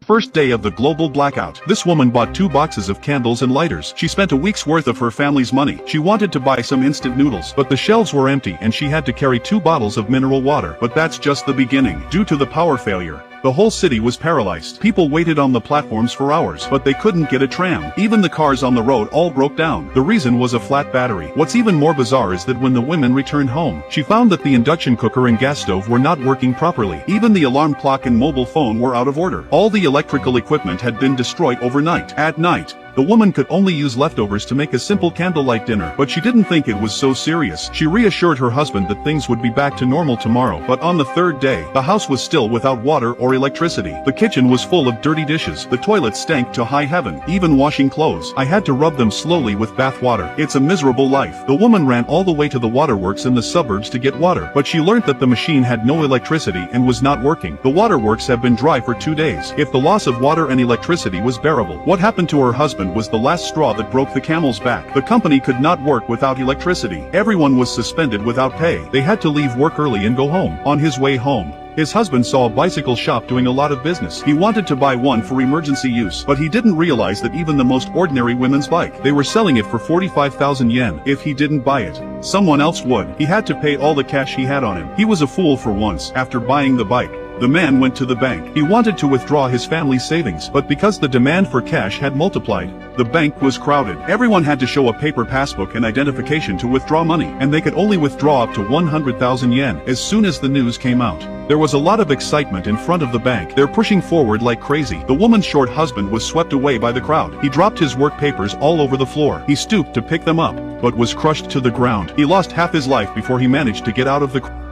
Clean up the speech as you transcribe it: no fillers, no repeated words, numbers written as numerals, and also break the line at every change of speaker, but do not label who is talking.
First day of the global blackout. This woman bought 2 boxes of candles and lighters. She spent a week's worth of her family's money. She wanted to buy some instant noodles, but the shelves were empty and she had to carry 2 bottles of mineral water. But that's just the beginning. Due to the power failure, the whole city was paralyzed. People waited on the platforms for hours, but they couldn't get a tram. Even the cars on the road all broke down. The reason was a flat battery. What's even more bizarre is that when the women returned home, she found that the induction cooker and gas stove were not working properly. Even the alarm clock and mobile phone were out of order. All the electrical equipment had been destroyed overnight. At night, the woman could only use leftovers to make a simple candlelight dinner, but she didn't think it was so serious. She reassured her husband that things would be back to normal tomorrow, but on the 3rd day, the house was still without water or electricity. The kitchen was full of dirty dishes. The toilet stank to high heaven. Even washing clothes, I had to rub them slowly with bath water. It's a miserable life. The woman ran all the way to the waterworks in the suburbs to get water, but she learned that the machine had no electricity and was not working. The waterworks have been dry for 2 days. If the loss of water and electricity was bearable, what happened to her husband was the last straw that broke the camel's back. The company could not work without electricity. Everyone was suspended without pay. They had to leave work early and go home. On his way home, his husband saw a bicycle shop doing a lot of business. He wanted to buy one for emergency use, but he didn't realize that even the most ordinary women's bike, they were selling it for 45,000 yen. If he didn't buy it, someone else would. He had to pay all the cash he had on him. He was a fool for once. After buying the bike, the man went to the bank. He wanted to withdraw his family's savings, but because the demand for cash had multiplied, the bank was crowded. Everyone had to show a paper passbook and identification to withdraw money, and they could only withdraw up to 100,000 yen. As soon as the news came out, there was a lot of excitement in front of the bank. They're pushing forward like crazy. The woman's short husband was swept away by the crowd. He dropped his work papers all over the floor. He stooped to pick them up, but was crushed to the ground. He lost half his life before he managed to get out of the crowd.